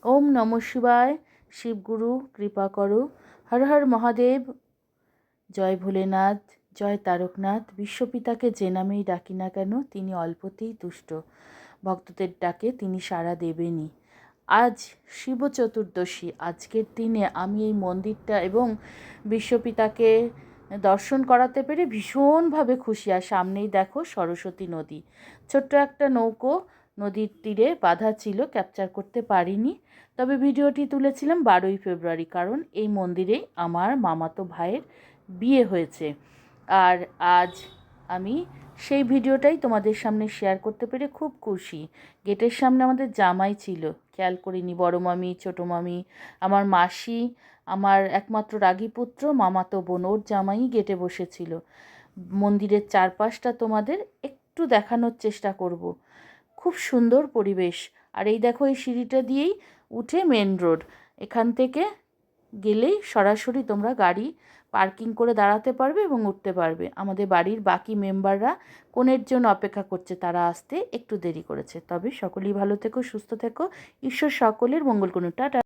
ওম নমঃ শিবায়। শিবগুরু কৃপা করো। হর হর মহাদেব। জয় ভোলেনাথ, জয় তারকনাথ। বিশ্বপিতাকে যে নামেই ডাকি না কেন তিনি অল্পতেই তুষ্ট। ভক্তদের ডাকে তিনি সাড়া দেবেনই। আজ শিব চতুর্দশী। আজকের দিনে আমি এই মন্দিরটা এবং বিশ্বপিতাকে দর্শন করাতে পেরে ভীষণভাবে খুশি। আর সামনেই দেখো সরস্বতী নদী। ছোট্ট একটা নৌকো নদীর তীরে বাঁধা ছিল, ক্যাপচার করতে পারিনি। তবে ভিডিওটি তুলেছিলাম 12ই ফেব্রুয়ারি, কারণ এই মন্দিরেই আমার মামাতো ভাইয়ের বিয়ে হয়েছে। আর আজ আমি সেই ভিডিওটাই তোমাদের সামনে শেয়ার করতে পেরে খুব খুশি। গেটের সামনে আমাদের জামাই ছিল, খেয়াল করিনি। বড় মামি, ছোটো মামি, আমার মাসি, আমার একমাত্র রাগী পুত্র মামাতো বোন, ওর জামাই গেটে বসেছিল। মন্দিরের চারপাশটা তোমাদের একটু দেখানোর চেষ্টা করব। খুব সুন্দর পরিবেশ। আর এই দেখো, এই সিঁড়িটা দিয়েই উঠে মেন রোড। এখান থেকে গেলেই সরাসরি তোমরা গাড়ি পার্কিং করে দাঁড়াতে পারবে এবং উঠতে পারবে। আমাদের বাড়ির বাকি মেম্বাররা কোনের জন্য অপেক্ষা করছে, তারা আসতে একটু দেরি করেছে। তবে সকলেই ভালো থেকো, সুস্থ থেকো। ঈশ্বর সকলের মঙ্গল করুন। টাটা।